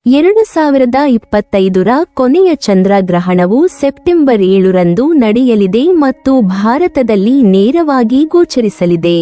2025ರ ಕೊನೆಯ ಚಂದ್ರಗ್ರಹಣವು ಸೆಪ್ಟೆಂಬರ್ 7ರಂದು ನಡೆಯಲಿದೆ ಮತ್ತು ಭಾರತದಲ್ಲಿ ನೇರವಾಗಿ ಗೋಚರಿಸಲಿದೆ.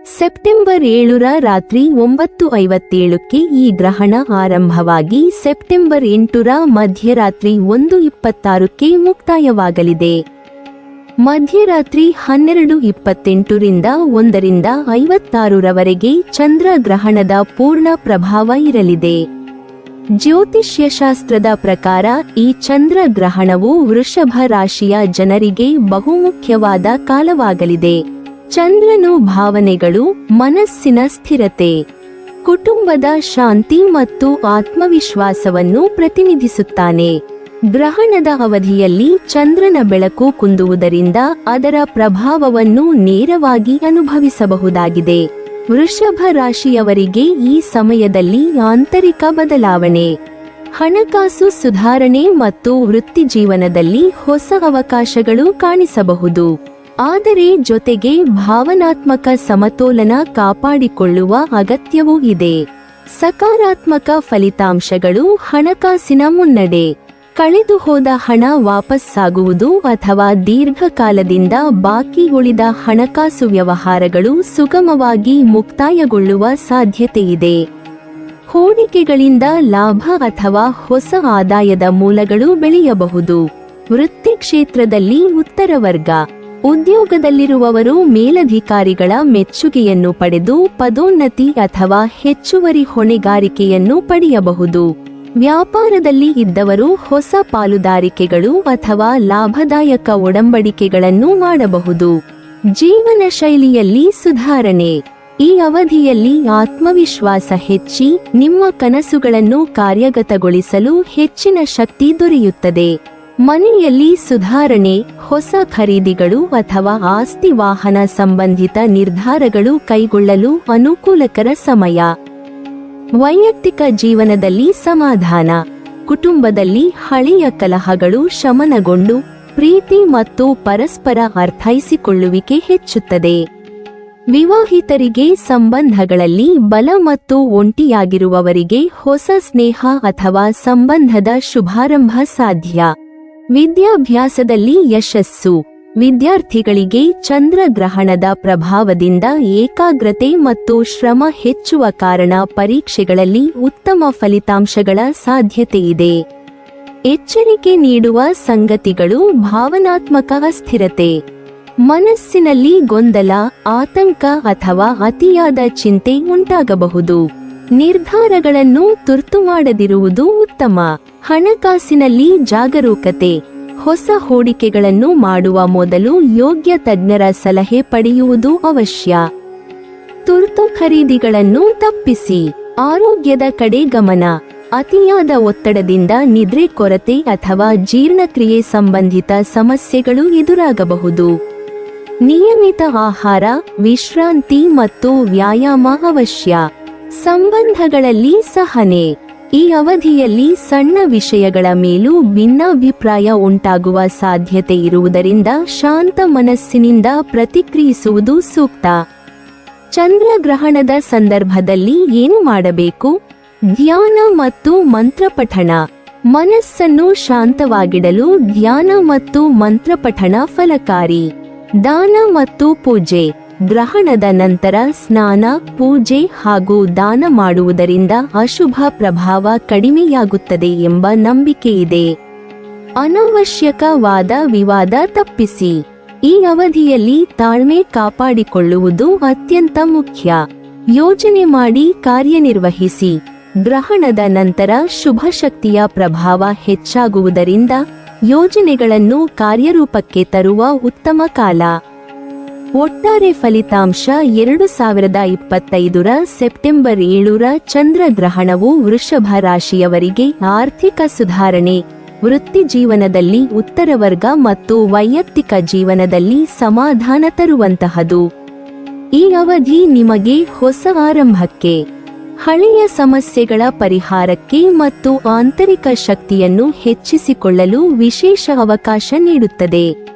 ಸೆಪ್ಟೆಂಬರ್ 7ರ ರಾತ್ರಿ 9:57ಕ್ಕೆ ಈ ಗ್ರಹಣ ಆರಂಭವಾಗಿ ಸೆಪ್ಟೆಂಬರ್ 8ರ ಮಧ್ಯರಾತ್ರಿ 1:26ಕ್ಕೆ ಮುಕ್ತಾಯವಾಗಲಿದೆ. ಮಧ್ಯರಾತ್ರಿ 12:28ರಿಂದ 1:56ರವರೆಗೆ ಚಂದ್ರಗ್ರಹಣದ ಪೂರ್ಣ ಪ್ರಭಾವ ಇರಲಿದೆ. ಜ್ಯೋತಿಷ್ಯಶಾಸ್ತ್ರದ ಪ್ರಕಾರ ಈ ಚಂದ್ರಗ್ರಹಣವು ವೃಷಭ ರಾಶಿಯ ಜನರಿಗೆ ಬಹುಮುಖ್ಯವಾದ ಕಾಲವಾಗಲಿದೆ. ಚಂದ್ರನು ಭಾವನೆಗಳು, ಮನಸ್ಸಿನ ಸ್ಥಿರತೆ, ಕುಟುಂಬದ ಶಾಂತಿ ಮತ್ತು ಆತ್ಮವಿಶ್ವಾಸವನ್ನು ಪ್ರತಿನಿಧಿಸುತ್ತಾನೆ. ಗ್ರಹಣದ ಅವಧಿಯಲ್ಲಿ ಚಂದ್ರನ ಬೆಳಕು ಕುಂದುವುದರಿಂದ ಅದರ ಪ್ರಭಾವವನ್ನು ನೇರವಾಗಿ ಅನುಭವಿಸಬಹುದಾಗಿದೆ. ವೃಷಭ ರಾಶಿಯವರಿಗೆ ಈ ಸಮಯದಲ್ಲಿ ಆಂತರಿಕ ಬದಲಾವಣೆ, ಹಣಕಾಸು ಸುಧಾರಣೆ ಮತ್ತು ವೃತ್ತಿಜೀವನದಲ್ಲಿ ಹೊಸ ಅವಕಾಶಗಳು ಕಾಣಿಸಬಹುದು. ಆದರೆ ಜೊತೆಗೆ ಭಾವನಾತ್ಮಕ ಸಮತೋಲನ ಕಾಪಾಡಿಕೊಳ್ಳುವ ಅಗತ್ಯವೂ ಇದೆ. ಸಕಾರಾತ್ಮಕ ಫಲಿತಾಂಶಗಳು: ಹಣಕಾಸಿನ ಮುನ್ನಡೆ, ಕಳೆದುಹೋದ ಹಣ ವಾಪಸ್ಸಾಗುವುದು ಅಥವಾ ದೀರ್ಘಕಾಲದಿಂದ ಬಾಕಿ ಉಳಿದ ಹಣಕಾಸು ವ್ಯವಹಾರಗಳು ಸುಗಮವಾಗಿ ಮುಕ್ತಾಯಗೊಳ್ಳುವ ಸಾಧ್ಯತೆಯಿದೆ. ಹೂಡಿಕೆಗಳಿಂದ ಲಾಭ ಅಥವಾ ಹೊಸ ಆದಾಯದ ಮೂಲಗಳು ಬೆಳೆಯಬಹುದು. ವೃತ್ತಿ ಕ್ಷೇತ್ರದಲ್ಲಿ ಉತ್ತರ ವರ್ಗ: ಉದ್ಯೋಗದಲ್ಲಿರುವವರು ಮೇಲಧಿಕಾರಿಗಳ ಮೆಚ್ಚುಗೆಯನ್ನು ಪಡೆದು ಪದೋನ್ನತಿ ಅಥವಾ ಹೆಚ್ಚುವರಿ ಹೊಣೆಗಾರಿಕೆಯನ್ನು ಪಡೆಯಬಹುದು. ವ್ಯಾಪಾರದಲ್ಲಿ ಇದ್ದವರು ಹೊಸ ಪಾಲುದಾರಿಕೆಗಳು ಅಥವಾ ಲಾಭದಾಯಕ ಒಡಂಬಡಿಕೆಗಳನ್ನು ಮಾಡಬಹುದು. ಜೀವನ ಶೈಲಿಯಲ್ಲಿ ಸುಧಾರಣೆ: ಈ ಅವಧಿಯಲ್ಲಿ ಆತ್ಮವಿಶ್ವಾಸ ಹೆಚ್ಚಿ ನಿಮ್ಮ ಕನಸುಗಳನ್ನು ಕಾರ್ಯಗತಗೊಳಿಸಲು ಹೆಚ್ಚಿನ ಶಕ್ತಿ ದೊರೆಯುತ್ತದೆ. ಮನೆಯಲ್ಲಿ ಸುಧಾರಣೆ, ಹೊಸ ಖರೀದಿಗಳು ಅಥವಾ ಆಸ್ತಿ ವಾಹನ ಸಂಬಂಧಿತ ನಿರ್ಧಾರಗಳು ಕೈಗೊಳ್ಳಲು ಅನುಕೂಲಕರ ಸಮಯ. ವೈಯಕ್ತಿಕ ಜೀವನದಲ್ಲಿ ಸಮಾಧಾನ: ಕುಟುಂಬದಲ್ಲಿ ಹಳೆಯ ಕಲಹಗಳು ಶಮನಗೊಂಡು ಪ್ರೀತಿ ಮತ್ತು ಪರಸ್ಪರ ಅರ್ಥೈಸಿಕೊಳ್ಳುವಿಕೆ ಹೆಚ್ಚುತ್ತದೆ. ವಿವಾಹಿತರಿಗೆ ಸಂಬಂಧಗಳಲ್ಲಿ ಬಲ ಮತ್ತು ಒಂಟಿಯಾಗಿರುವವರಿಗೆ ಹೊಸ ಸ್ನೇಹ ಅಥವಾ ಸಂಬಂಧದ ಶುಭಾರಂಭ ಸಾಧ್ಯ. ವಿದ್ಯಾಭ್ಯಾಸದಲ್ಲಿ ಯಶಸ್ಸು: ವಿದ್ಯಾರ್ಥಿಗಳಿಗೆ ಚಂದ್ರಗ್ರಹಣದ ಪ್ರಭಾವದಿಂದ ಏಕಾಗ್ರತೆ ಮತ್ತು ಶ್ರಮ ಹೆಚ್ಚುವ ಕಾರಣ ಪರೀಕ್ಷೆಗಳಲ್ಲಿ ಉತ್ತಮ ಫಲಿತಾಂಶಗಳ ಸಾಧ್ಯತೆಯಿದೆ. ಎಚ್ಚರಿಕೆ ನೀಡುವ ಸಂಗತಿಗಳು: ಭಾವನಾತ್ಮಕ ಅಸ್ಥಿರತೆ, ಮನಸ್ಸಿನಲ್ಲಿ ಗೊಂದಲ, ಆತಂಕ ಅಥವಾ ಅತಿಯಾದ ಚಿಂತೆ ಉಂಟಾಗಬಹುದು. ನಿರ್ಧಾರಗಳನ್ನು ತುರ್ತು ಮಾಡದಿರುವುದು ಉತ್ತಮ. ಹಣಕಾಸಿನಲ್ಲಿ ಜಾಗರೂಕತೆ: ಹೊಸ ಹೂಡಿಕೆಗಳನ್ನು ಮಾಡುವ ಮೊದಲು ಯೋಗ್ಯ ತಜ್ಞರ ಸಲಹೆ ಪಡೆಯುವುದು ಅವಶ್ಯ. ತುರ್ತು ಖರೀದಿಗಳನ್ನು ತಪ್ಪಿಸಿ. ಆರೋಗ್ಯದ ಕಡೆ ಗಮನ: ಅತಿಯಾದ ಒತ್ತಡದಿಂದ ನಿದ್ರೆ ಕೊರತೆ ಅಥವಾ ಜೀರ್ಣಕ್ರಿಯೆ ಸಂಬಂಧಿತ ಸಮಸ್ಯೆಗಳು ಎದುರಾಗಬಹುದು. ನಿಯಮಿತ ಆಹಾರ, ವಿಶ್ರಾಂತಿ ಮತ್ತು ವ್ಯಾಯಾಮ ಅವಶ್ಯ. ಸಂಬಂಧಗಳಲ್ಲಿ ಸಹನೆ: ಈ ಅವಧಿಯಲ್ಲಿ ಸಣ್ಣ ವಿಷಯಗಳ ಮೇಲೂ ಭಿನ್ನಾಭಿಪ್ರಾಯ ಉಂಟಾಗುವ ಸಾಧ್ಯತೆ ಇರುವುದರಿಂದ ಶಾಂತ ಮನಸ್ಸಿನಿಂದ ಪ್ರತಿಕ್ರಿಯಿಸುವುದು ಸೂಕ್ತ. ಚಂದ್ರಗ್ರಹಣದ ಸಂದರ್ಭದಲ್ಲಿ ಏನು ಮಾಡಬೇಕು? ಧ್ಯಾನ ಮತ್ತು ಮಂತ್ರಪಠಣ: ಮನಸ್ಸನ್ನು ಶಾಂತವಾಗಿಡಲು ಧ್ಯಾನ ಮತ್ತು ಮಂತ್ರಪಠಣ ಫಲಕಾರಿ. ದಾನ ಮತ್ತು ಪೂಜೆ: ಗ್ರಹಣದ ನಂತರ ಸ್ನಾನ, ಪೂಜೆ ಹಾಗೂ ದಾನ ಮಾಡುವುದರಿಂದ ಅಶುಭ ಪ್ರಭಾವ ಕಡಿಮೆಯಾಗುತ್ತದೆ ಎಂಬ ನಂಬಿಕೆಯಿದೆ. ಅನಾವಶ್ಯಕ ವಾದ ವಿವಾದ ತಪ್ಪಿಸಿ. ಈ ಅವಧಿಯಲ್ಲಿ ತಾಳ್ಮೆ ಕಾಪಾಡಿಕೊಳ್ಳುವುದು ಅತ್ಯಂತ ಮುಖ್ಯ. ಯೋಜನೆ ಮಾಡಿ ಕಾರ್ಯನಿರ್ವಹಿಸಿ. ಗ್ರಹಣದ ನಂತರ ಶುಭ ಶಕ್ತಿಯ ಪ್ರಭಾವ ಹೆಚ್ಚಾಗುವುದರಿಂದ ಯೋಜನೆಗಳನ್ನು ಕಾರ್ಯರೂಪಕ್ಕೆ ತರುವ ಉತ್ತಮ ಕಾಲ. ಒಟ್ಟಾರೆ ಫಲಿತಾಂಶ: 2025ರ ಸೆಪ್ಟೆಂಬರ್ 7ರ ಚಂದ್ರಗ್ರಹಣವು ವೃಷಭ ರಾಶಿಯವರಿಗೆ ಆರ್ಥಿಕ ಸುಧಾರಣೆ, ವೃತ್ತಿ ಜೀವನದಲ್ಲಿ ಉತ್ತರ ವರ್ಗ ಮತ್ತು ವೈಯಕ್ತಿಕ ಜೀವನದಲ್ಲಿ ಸಮಾಧಾನ ತರುವಂತಹದು. ಈ ಅವಧಿ ನಿಮಗೆ ಹೊಸ ಆರಂಭಕ್ಕೆ, ಹಳೆಯ ಸಮಸ್ಯೆಗಳ ಪರಿಹಾರಕ್ಕೆ ಮತ್ತು ಆಂತರಿಕ ಶಕ್ತಿಯನ್ನು ಹೆಚ್ಚಿಸಿಕೊಳ್ಳಲು ವಿಶೇಷ ಅವಕಾಶ ನೀಡುತ್ತದೆ.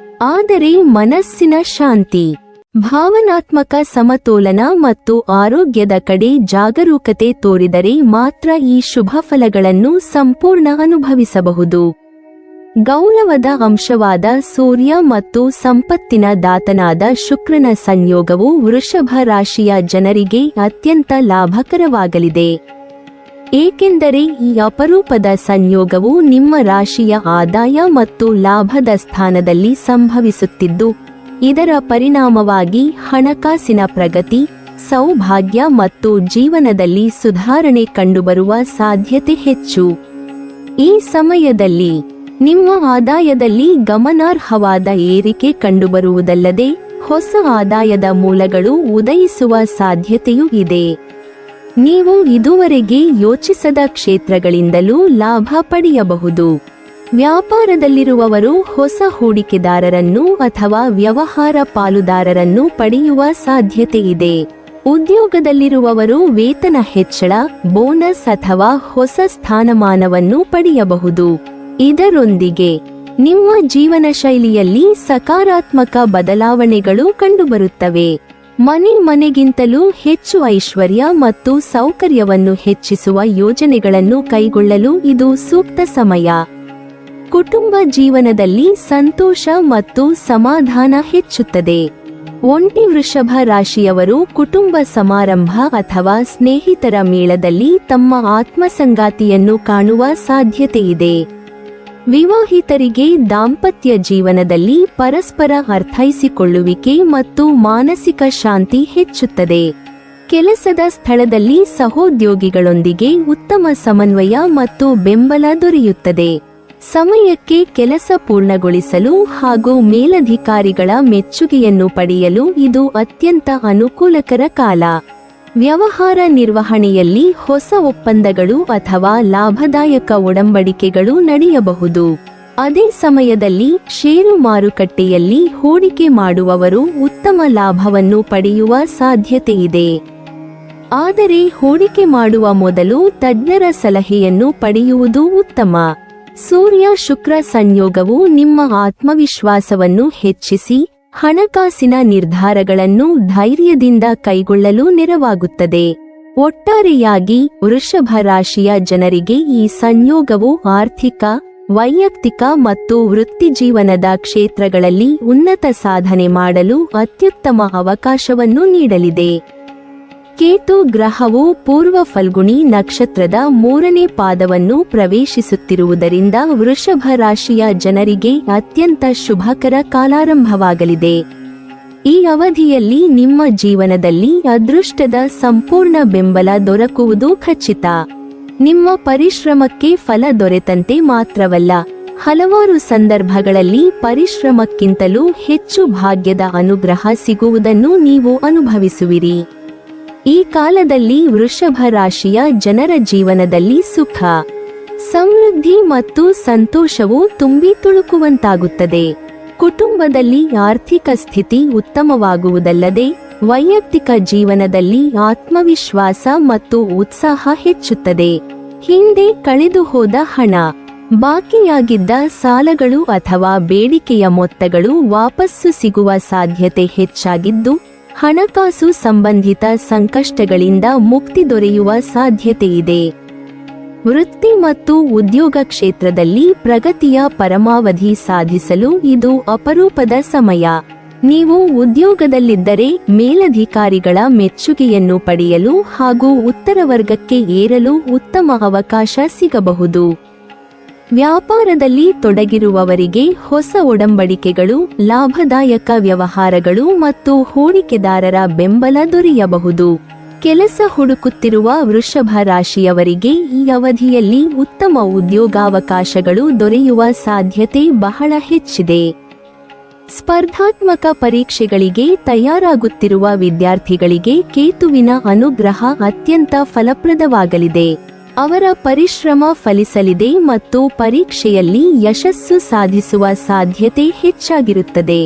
ಆದರೆ ಮನಸ್ಸಿನ ಶಾಂತಿ ಭಾವನಾತ್ಮಕ ಸಮತೋಲನ ಮತ್ತು ಆರೋಗ್ಯದ ಕಡೆ ಜಾಗರೂಕತೆ ತೋರಿದರೆ ಮಾತ್ರ ಈ ಶುಭ ಫಲಗಳನ್ನು ಸಂಪೂರ್ಣ ಅನುಭವಿಸಬಹುದು. ಗೌರವದ ಅಂಶವಾದ ಸೂರ್ಯ ಮತ್ತು ಸಂಪತ್ತಿನ ದಾತನಾದ ಶುಕ್ರನ ಸಂಯೋಗವು ವೃಷಭ ರಾಶಿಯ ಜನರಿಗೆ ಅತ್ಯಂತ ಲಾಭಕರವಾಗಲಿದೆ. ಏಕೆಂದರೆ ಈ ಅಪರೂಪದ ಸಂಯೋಗವು ನಿಮ್ಮ ರಾಶಿಯ ಆದಾಯ ಮತ್ತು ಲಾಭದ ಸ್ಥಾನದಲ್ಲಿ ಸಂಭವಿಸುತ್ತಿದ್ದು, ಇದರ ಪರಿಣಾಮವಾಗಿ ಹಣಕಾಸಿನ ಪ್ರಗತಿ, ಸೌಭಾಗ್ಯ ಮತ್ತು ಜೀವನದಲ್ಲಿ ಸುಧಾರಣೆ ಕಂಡುಬರುವ ಸಾಧ್ಯತೆ ಹೆಚ್ಚು. ಈ ಸಮಯದಲ್ಲಿ ನಿಮ್ಮ ಆದಾಯದಲ್ಲಿ ಗಮನಾರ್ಹವಾದ ಏರಿಕೆ ಕಂಡುಬರುವುದಲ್ಲದೆ ಹೊಸ ಆದಾಯದ ಮೂಲಗಳು ಉದಯಿಸುವ ಸಾಧ್ಯತೆಯೂ ಇದೆ. ನೀವು ಇದುವರೆಗೆ ಯೋಚಿಸದ ಕ್ಷೇತ್ರಗಳಿಂದಲೂ ಲಾಭ ಪಡೆಯಬಹುದು. ವ್ಯಾಪಾರದಲ್ಲಿರುವವರು ಹೊಸ ಹೂಡಿಕೆದಾರರನ್ನು ಅಥವಾ ವ್ಯವಹಾರ ಪಾಲುದಾರರನ್ನು ಪಡೆಯುವ ಸಾಧ್ಯತೆ ಇದೆ. ಉದ್ಯೋಗದಲ್ಲಿರುವವರು ವೇತನ ಹೆಚ್ಚಳ, ಬೋನಸ್ ಅಥವಾ ಹೊಸ ಸ್ಥಾನಮಾನವನ್ನು ಪಡೆಯಬಹುದು. ಇದರೊಂದಿಗೆ ನಿಮ್ಮ ಜೀವನ ಶೈಲಿಯಲ್ಲಿ ಸಕಾರಾತ್ಮಕ ಬದಲಾವಣೆಗಳು ಕಂಡುಬರುತ್ತವೆ. ಮನೆಗಿಂತಲೂ ಹೆಚ್ಚು ಐಶ್ವರ್ಯ ಮತ್ತು ಸೌಕರ್ಯವನ್ನು ಹೆಚ್ಚಿಸುವ ಯೋಜನೆಗಳನ್ನು ಕೈಗೊಳ್ಳಲು ಇದು ಸೂಕ್ತ ಸಮಯ. ಕುಟುಂಬ ಜೀವನದಲ್ಲಿ ಸಂತೋಷ ಮತ್ತು ಸಮಾಧಾನ ಹೆಚ್ಚುತ್ತದೆ. ಒಂಟಿ ವೃಷಭ ರಾಶಿಯವರು ಕುಟುಂಬ ಸಮಾರಂಭ ಅಥವಾ ಸ್ನೇಹಿತರ ಮೇಳದಲ್ಲಿ ತಮ್ಮ ಆತ್ಮಸಂಗಾತಿಯನ್ನು ಕಾಣುವ ಸಾಧ್ಯತೆಯಿದೆ. ವಿವಾಹಿತರಿಗೆ ದಾಂಪತ್ಯ ಜೀವನದಲ್ಲಿ ಪರಸ್ಪರ ಅರ್ಥೈಸಿಕೊಳ್ಳುವಿಕೆ ಮತ್ತು ಮಾನಸಿಕ ಶಾಂತಿ ಹೆಚ್ಚುತ್ತದೆ. ಕೆಲಸದ ಸ್ಥಳದಲ್ಲಿ ಸಹೋದ್ಯೋಗಿಗಳೊಂದಿಗೆ ಉತ್ತಮ ಸಮನ್ವಯ ಮತ್ತು ಬೆಂಬಲ ದೊರೆಯುತ್ತದೆ. ಸಮಯಕ್ಕೆ ಕೆಲಸ ಪೂರ್ಣಗೊಳಿಸಲು ಹಾಗೂ ಮೇಲಧಿಕಾರಿಗಳ ಮೆಚ್ಚುಗೆಯನ್ನು ಪಡೆಯಲು ಇದು ಅತ್ಯಂತ ಅನುಕೂಲಕರ ಕಾಲ. ವ್ಯವಹಾರ ನಿರ್ವಹಣೆಯಲ್ಲಿ ಹೊಸ ಒಪ್ಪಂದಗಳು ಅಥವಾ ಲಾಭದಾಯಕ ಒಡಂಬಡಿಕೆಗಳು ನಡೆಯಬಹುದು. ಅದೇ ಸಮಯದಲ್ಲಿ ಷೇರು ಮಾರುಕಟ್ಟೆಯಲ್ಲಿ ಹೂಡಿಕೆ ಮಾಡುವವರು ಉತ್ತಮ ಲಾಭವನ್ನು ಪಡೆಯುವ ಸಾಧ್ಯತೆಯಿದೆ. ಆದರೆ ಹೂಡಿಕೆ ಮಾಡುವ ಮೊದಲು ತಜ್ಞರ ಸಲಹೆಯನ್ನು ಪಡೆಯುವುದು ಉತ್ತಮ. ಸೂರ್ಯ ಶುಕ್ರ ಸಂಯೋಗವು ನಿಮ್ಮ ಆತ್ಮವಿಶ್ವಾಸವನ್ನು ಹೆಚ್ಚಿಸಿ ಹಣಕಾಸಿನ ನಿರ್ಧಾರಗಳನ್ನು ಧೈರ್ಯದಿಂದ ಕೈಗೊಳ್ಳಲು ನೆರವಾಗುತ್ತದೆ. ಒಟ್ಟಾರೆಯಾಗಿ ವೃಷಭ ರಾಶಿಯ ಜನರಿಗೆ ಈ ಸಂಯೋಗವು ಆರ್ಥಿಕ, ವೈಯಕ್ತಿಕ ಮತ್ತು ವೃತ್ತಿಜೀವನದ ಕ್ಷೇತ್ರಗಳಲ್ಲಿ ಉನ್ನತ ಸಾಧನೆ ಮಾಡಲು ಅತ್ಯುತ್ತಮ ಅವಕಾಶವನ್ನು ನೀಡಲಿದೆ. ಕೇತು ಗ್ರಹವು ಪೂರ್ವ ಫಲ್ಗುಣಿ ನಕ್ಷತ್ರದ 3ನೇ ಪಾದವನ್ನು ಪ್ರವೇಶಿಸುತ್ತಿರುವುದರಿಂದ ವೃಷಭ ರಾಶಿಯ ಜನರಿಗೆ ಅತ್ಯಂತ ಶುಭಕರ ಕಾಲಾರಂಭವಾಗಲಿದೆ. ಈ ಅವಧಿಯಲ್ಲಿ ನಿಮ್ಮ ಜೀವನದಲ್ಲಿ ಅದೃಷ್ಟದ ಸಂಪೂರ್ಣ ಬೆಂಬಲ ದೊರಕುವುದು ಖಚಿತ. ನಿಮ್ಮ ಪರಿಶ್ರಮಕ್ಕೆ ಫಲ ದೊರೆತಂತೆ ಮಾತ್ರವಲ್ಲ, ಹಲವಾರು ಸಂದರ್ಭಗಳಲ್ಲಿ ಪರಿಶ್ರಮಕ್ಕಿಂತಲೂ ಹೆಚ್ಚು ಭಾಗ್ಯದ ಅನುಗ್ರಹ ಸಿಗುವುದನ್ನು ನೀವು ಅನುಭವಿಸುವಿರಿ. ಈ ಕಾಲದಲ್ಲಿ ವೃಷಭ ರಾಶಿಯ ಜನರ ಜೀವನದಲ್ಲಿ ಸುಖ, ಸಮೃದ್ಧಿ ಮತ್ತು ಸಂತೋಷವು ತುಂಬಿ ತುಳುಕುವಂತಾಗುತ್ತದೆ. ಕುಟುಂಬದಲ್ಲಿ ಆರ್ಥಿಕ ಸ್ಥಿತಿ ಉತ್ತಮವಾಗುವುದಲ್ಲದೆ ವೈಯಕ್ತಿಕ ಜೀವನದಲ್ಲಿ ಆತ್ಮವಿಶ್ವಾಸ ಮತ್ತು ಉತ್ಸಾಹ ಹೆಚ್ಚುತ್ತದೆ. ಹಿಂದೆ ಕಳೆದುಹೋದ ಹಣ, ಬಾಕಿಯಾಗಿದ್ದ ಸಾಲಗಳು ಅಥವಾ ಬೇಡಿಕೆಯ ಮೊತ್ತಗಳು ವಾಪಸ್ಸು ಸಿಗುವ ಸಾಧ್ಯತೆ ಹೆಚ್ಚಾಗಿದ್ದು, ಹಣಕಾಸು ಸಂಬಂಧಿತ ಸಂಕಷ್ಟಗಳಿಂದ ಮುಕ್ತಿ ದೊರೆಯುವ ಸಾಧ್ಯತೆಯಿದೆ. ವೃತ್ತಿ ಮತ್ತು ಉದ್ಯೋಗ ಕ್ಷೇತ್ರದಲ್ಲಿ ಪ್ರಗತಿಯ ಪರಮಾವಧಿ ಸಾಧಿಸಲು ಇದು ಅಪರೂಪದ ಸಮಯ. ನೀವು ಉದ್ಯೋಗದಲ್ಲಿದ್ದರೆ ಮೇಲಧಿಕಾರಿಗಳ ಮೆಚ್ಚುಗೆಯನ್ನು ಪಡೆಯಲು ಹಾಗೂ ಉತ್ತರ ವರ್ಗಕ್ಕೆ ಏರಲು ಉತ್ತಮ ಅವಕಾಶ ಸಿಗಬಹುದು. ವ್ಯಾಪಾರದಲ್ಲಿ ತೊಡಗಿರುವವರಿಗೆ ಹೊಸ ಒಡಂಬಡಿಕೆಗಳು, ಲಾಭದಾಯಕ ವ್ಯವಹಾರಗಳು ಮತ್ತು ಹೂಡಿಕೆದಾರರ ಬೆಂಬಲ ದೊರೆಯಬಹುದು. ಕೆಲಸ ಹುಡುಕುತ್ತಿರುವ ವೃಷಭ ರಾಶಿಯವರಿಗೆ ಈ ಅವಧಿಯಲ್ಲಿ ಉತ್ತಮ ಉದ್ಯೋಗಾವಕಾಶಗಳು ದೊರೆಯುವ ಸಾಧ್ಯತೆ ಬಹಳ ಹೆಚ್ಚಿದೆ. ಸ್ಪರ್ಧಾತ್ಮಕ ಪರೀಕ್ಷೆಗಳಿಗೆ ತಯಾರಾಗುತ್ತಿರುವ ವಿದ್ಯಾರ್ಥಿಗಳಿಗೆ ಕೇತುವಿನ ಅನುಗ್ರಹ ಅತ್ಯಂತ ಫಲಪ್ರದವಾಗಲಿದೆ. ಅವರ ಪರಿಶ್ರಮ ಫಲಿಸಲಿದೆ ಮತ್ತು ಪರೀಕ್ಷೆಯಲ್ಲಿ ಯಶಸ್ಸು ಸಾಧಿಸುವ ಸಾಧ್ಯತೆ ಹೆಚ್ಚಾಗಿರುತ್ತದೆ.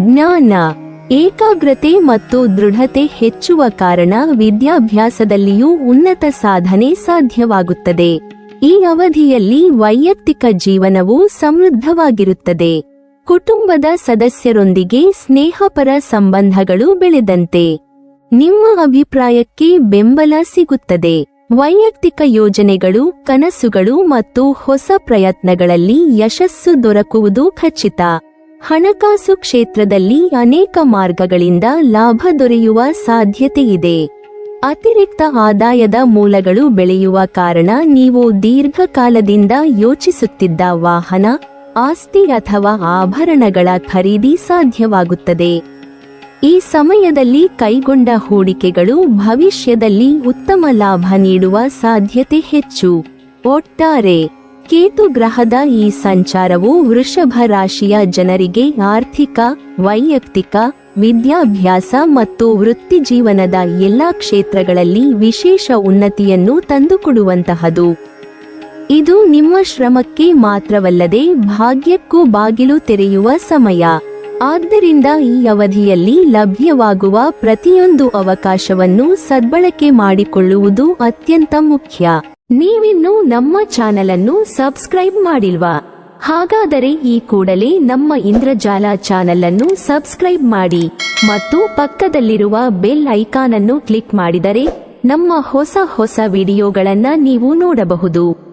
ಜ್ಞಾನ, ಏಕಾಗ್ರತೆ ಮತ್ತು ದೃಢತೆ ಹೆಚ್ಚುವ ಕಾರಣ ವಿದ್ಯಾಭ್ಯಾಸದಲ್ಲಿಯೂ ಉನ್ನತ ಸಾಧನೆ ಸಾಧ್ಯವಾಗುತ್ತದೆ. ಈ ಅವಧಿಯಲ್ಲಿ ವೈಯಕ್ತಿಕ ಜೀವನವು ಸಮೃದ್ಧವಾಗಿರುತ್ತದೆ. ಕುಟುಂಬದ ಸದಸ್ಯರೊಂದಿಗೆ ಸ್ನೇಹಪರ ಸಂಬಂಧಗಳು ಬೆಳೆದಂತೆ ನಿಮ್ಮ ಅಭಿಪ್ರಾಯಕ್ಕೆ ಬೆಂಬಲ ಸಿಗುತ್ತದೆ. ವೈಯಕ್ತಿಕ ಯೋಜನೆಗಳು, ಕನಸುಗಳು ಮತ್ತು ಹೊಸ ಪ್ರಯತ್ನಗಳಲ್ಲಿ ಯಶಸ್ಸು ದೊರಕುವುದು ಖಚಿತ. ಹಣಕಾಸು ಕ್ಷೇತ್ರದಲ್ಲಿ ಅನೇಕ ಮಾರ್ಗಗಳಿಂದ ಲಾಭ ದೊರೆಯುವ ಸಾಧ್ಯತೆಯಿದೆ. ಅತಿರಿಕ್ತ ಆದಾಯದ ಮೂಲಗಳು ಬೆಳೆಯುವ ಕಾರಣ ನೀವು ದೀರ್ಘಕಾಲದಿಂದ ಯೋಚಿಸುತ್ತಿದ್ದ ವಾಹನ, ಆಸ್ತಿ ಅಥವಾ ಆಭರಣಗಳ ಖರೀದಿ ಸಾಧ್ಯವಾಗುತ್ತದೆ. ಈ ಸಮಯದಲ್ಲಿ ಕೈಗೊಂಡ ಹೂಡಿಕೆಗಳು ಭವಿಷ್ಯದಲ್ಲಿ ಉತ್ತಮ ಲಾಭ ನೀಡುವ ಸಾಧ್ಯತೆ ಹೆಚ್ಚು. ಒಟ್ಟಾರೆ ಕೇತು ಗ್ರಹದ ಈ ಸಂಚಾರವು ವೃಷಭ ರಾಶಿಯ ಜನರಿಗೆ ಆರ್ಥಿಕ, ವೈಯಕ್ತಿಕ, ವಿದ್ಯಾಭ್ಯಾಸ ಮತ್ತು ವೃತ್ತಿಜೀವನದ ಎಲ್ಲಾ ಕ್ಷೇತ್ರಗಳಲ್ಲಿ ವಿಶೇಷ ಉನ್ನತಿಯನ್ನು ತಂದುಕೊಡುವಂತಹದು. ಇದು ನಿಮ್ಮ ಶ್ರಮಕ್ಕೆ ಮಾತ್ರವಲ್ಲದೆ ಭಾಗ್ಯಕ್ಕೂ ಬಾಗಿಲು ತೆರೆಯುವ ಸಮಯ. ಆದ್ದರಿಂದ ಈ ಅವಧಿಯಲ್ಲಿ ಲಭ್ಯವಾಗುವ ಪ್ರತಿಯೊಂದು ಅವಕಾಶವನ್ನು ಸದ್ಬಳಕೆ ಮಾಡಿಕೊಳ್ಳುವುದು ಅತ್ಯಂತ ಮುಖ್ಯ. ನೀವಿನ್ನೂ ನಮ್ಮ ಚಾನೆಲ್ ಅನ್ನು ಸಬ್ಸ್ಕ್ರೈಬ್ ಮಾಡಿಲ್ವಾ? ಹಾಗಾದರೆ ಈ ಕೂಡಲೇ ನಮ್ಮ ಇಂದ್ರಜಾಲ ಚಾನೆಲ್ ಅನ್ನು ಸಬ್ಸ್ಕ್ರೈಬ್ ಮಾಡಿ ಮತ್ತು ಪಕ್ಕದಲ್ಲಿರುವ ಬೆಲ್ ಐಕಾನ್ ಅನ್ನು ಕ್ಲಿಕ್ ಮಾಡಿದರೆ ನಮ್ಮ ಹೊಸ ವಿಡಿಯೋಗಳನ್ನು ನೀವು ನೋಡಬಹುದು.